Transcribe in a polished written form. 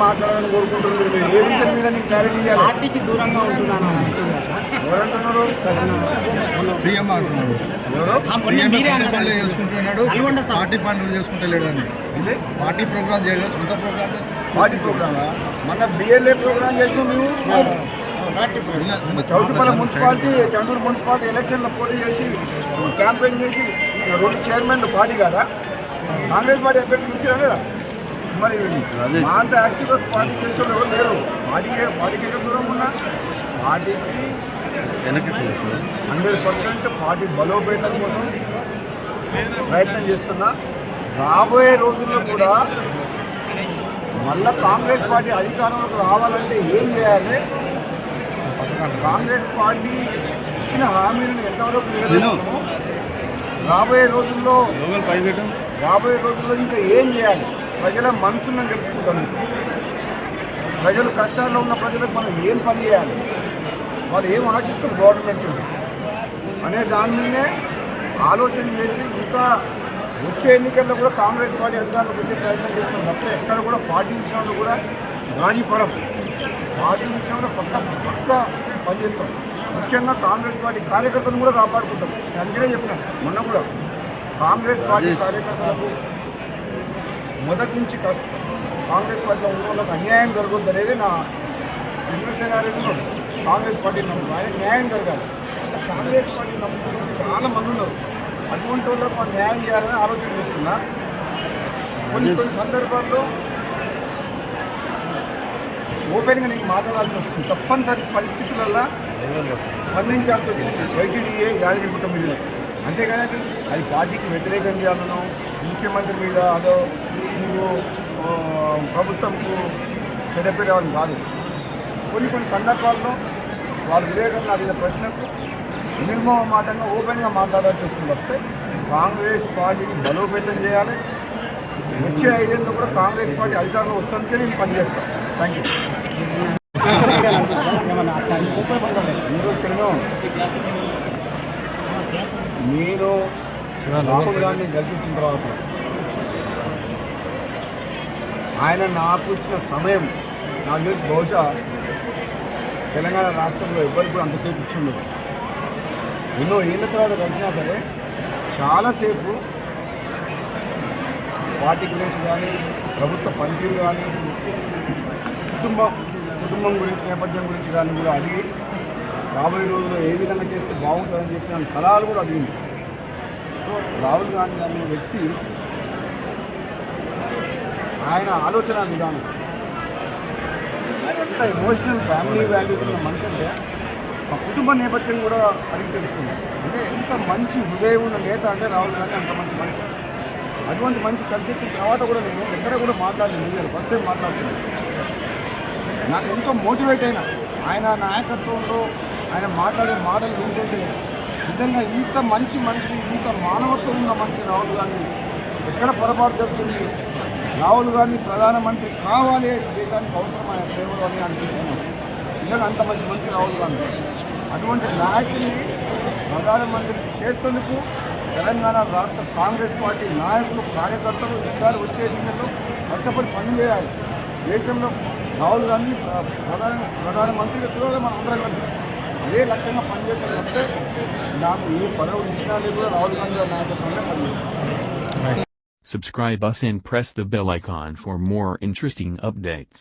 మాట్లాడాలని కోరుకుంటున్నారు. మీరు ఏ విషయం మీద నేను క్లారిటీ ఇవ్వాలి. పార్టీకి దూరంగా ఉంటున్నాను ఎవరంటున్నారు? సీఎం అంటున్నాడు. ఎవరు? చేసుకుంటున్నాడు, పార్టీ పనులు చేసుకుంటలేడు అని. పార్టీ ప్రోగ్రామ్ చేయలేదు, సొంత ప్రోగ్రామ్. పార్టీ ప్రోగ్రామా? మన బిఎల్ఏ ప్రోగ్రామ్ చేసినాం మేము. చౌటుపల్లి మున్సిపాలిటీ, చండూరు మున్సిపాలిటీ ఎలక్షన్లో పోటీ చేసి క్యాంపెయిన్ చేసి 2 చైర్మన్లు పార్టీ కదా, కాంగ్రెస్ పార్టీ అభ్యర్థి పిలిచిరా లేదా? మరి మా అంత యాక్టివ్గా పార్టీ చేసే ఎవరు లేరు. పార్టీకి ఎక్కడ దూరం ఉన్నా పార్టీకి 100% పార్టీ బలోపేతం కోసం ప్రయత్నం చేస్తున్నా. రాబోయే రోజుల్లో కూడా మళ్ళా కాంగ్రెస్ పార్టీ అధికారంలోకి రావాలంటే ఏం చేయాలి, కాంగ్రెస్ పార్టీ ఇచ్చిన హామీలను ఎంతవరకు నెరవేర్చము, రాబోయే రోజుల్లో ఇంకా ఏం చేయాలి, ప్రజల మనసును తెలుసుకుంటాం. ప్రజలు కష్టాల్లో ఉన్న ప్రజలకు మనం ఏం పని చేయాలి, వాళ్ళు ఏం ఆశిస్తారు గవర్నమెంట్ అనే దాని మీదే ఆలోచన చేసి ఇంకా వచ్చే ఎన్నికల్లో కూడా కాంగ్రెస్ పార్టీ అధికారంలోకి వచ్చే ప్రయత్నం చేస్తాం తప్ప ఎక్కడ కూడా పార్టీ విషయంలో కూడా రాజీ పడం. పార్టీ విషయంలో పక్క పనిచేస్తాం. ముఖ్యంగా కాంగ్రెస్ పార్టీ కార్యకర్తలను కూడా కాపాడుకుంటాం. అందుకనే చెప్పిన మొన్న కూడా కాంగ్రెస్ పార్టీ కార్యకర్తలకు మొదటి నుంచి కాంగ్రెస్ పార్టీలో ఉన్న వాళ్ళకి అన్యాయం జరగద్దు అనేది నా విమర్శనాలు. కాంగ్రెస్ పార్టీ నమ్ముతున్నారు, న్యాయం జరగాలి. కాంగ్రెస్ పార్టీ నమ్ముతున్నారు చాలా మంది ఉన్నారు. అటువంటి వాళ్ళకు మనం న్యాయం చేయాలని ఆలోచన చేస్తున్నా. కొన్ని సందర్భాల్లో ఓపెన్గా నీకు మాట్లాడాల్సి వస్తుంది. తప్పనిసరి పరిస్థితులలో స్పందించాల్సి వచ్చింది వైటీడీఏ యాదగిరిగుట్ట మీద. అంతేగాని అది పార్టీకి వ్యతిరేకం చేయాలనో, ముఖ్యమంత్రి మీద అదో నీవు ప్రభుత్వంకు చెడపేరేవాళ్ళని కాదు. కొన్ని సందర్భాల్లో వాళ్ళ వివేకంగా అడిగిన ప్రశ్నకు నిర్మోహమాటంగా ఓపెన్గా మాట్లాడాల్సి వస్తుంది తప్పితే కాంగ్రెస్ పార్టీని బలోపేతం చేయాలి. వచ్చే 5 ఏళ్ళు కూడా కాంగ్రెస్ పార్టీ అధికారంలో వస్తుంటే నేను పనిచేస్తాను. Thank you. నేను రాహుల్ గాంధీ కలిసి వచ్చిన తర్వాత ఆయన నాకు ఇచ్చిన సమయం నాకు తెలిసి బహుశా తెలంగాణ రాష్ట్రంలో ఎవరికి కూడా అంతసేపు ఇచ్చిండదు. ఎన్నో ఏళ్ళ తర్వాత కలిసినా సరే చాలాసేపు పార్టీ గురించి కానీ, ప్రభుత్వ పనితీరు కానీ, కుటుంబం గురించి, నేపథ్యం గురించి కానీ కూడా అడిగి రాబోయే రోజుల్లో ఏ విధంగా చేస్తే బాగుంటుందని చెప్పి నన్ను సలహాలు కూడా అడిగింది. సో రాహుల్ గాంధీ అనే వ్యక్తి ఆయన ఆలోచన విధానం, ఆయన ఎంత ఎమోషనల్ ఫ్యామిలీ వాల్యూస్ ఉన్న మనిషి అంటే ఆ కుటుంబ నేపథ్యం కూడా అడిగి తెలుసుకున్నాను. అంటే ఎంత మంచి హృదయం ఉన్న నేత అంటే రాహుల్ గాంధీ అంత మంచి మనిషి. అటువంటి మంచి కలిసి వచ్చిన తర్వాత కూడా నేను ఎక్కడ కూడా మాట్లాడలేదు. ఫస్ట్ టైం మాట్లాడుతున్నాను. నాకు ఎంతో మోటివేట్ అయినా ఆయన నాయకత్వంలో ఆయన మాట్లాడే మాటలు వింటుంటే నిజంగా ఇంత మంచి మనిషి, ఇంత మానవత్వం ఉన్న మనిషి రాహుల్ గాంధీ ఎక్కడ పొరపాటు జరుగుతుంది, రాహుల్ గాంధీ ప్రధానమంత్రి కావాలి, దేశానికి అవసరమైన సేవలు అని అనిపించింది. నిజంగా అంత మంచి మనిషి రాహుల్ గాంధీ. అటువంటి నాయకుడిని ప్రధానమంత్రి చేసేందుకు తెలంగాణ రాష్ట్ర కాంగ్రెస్ పార్టీ నాయకులు, కార్యకర్తలు ఈసారి వచ్చే ఎన్నికల్లో కష్టపడి పనిచేయాలి. దేశంలో రాహుల్ గాంధీ ప్రధానమంత్రిగా చూడాలి. మనం అందరం కలిసి అదే లక్ష్యంగా పనిచేస్తాను. వస్తే నాకు ఏ పదవులు ఇచ్చినా లేదు రాహుల్ గాంధీ గారి నాయకత్వంలో పనిచేస్తాను. Subscribe us and press the bell icon for more interesting updates.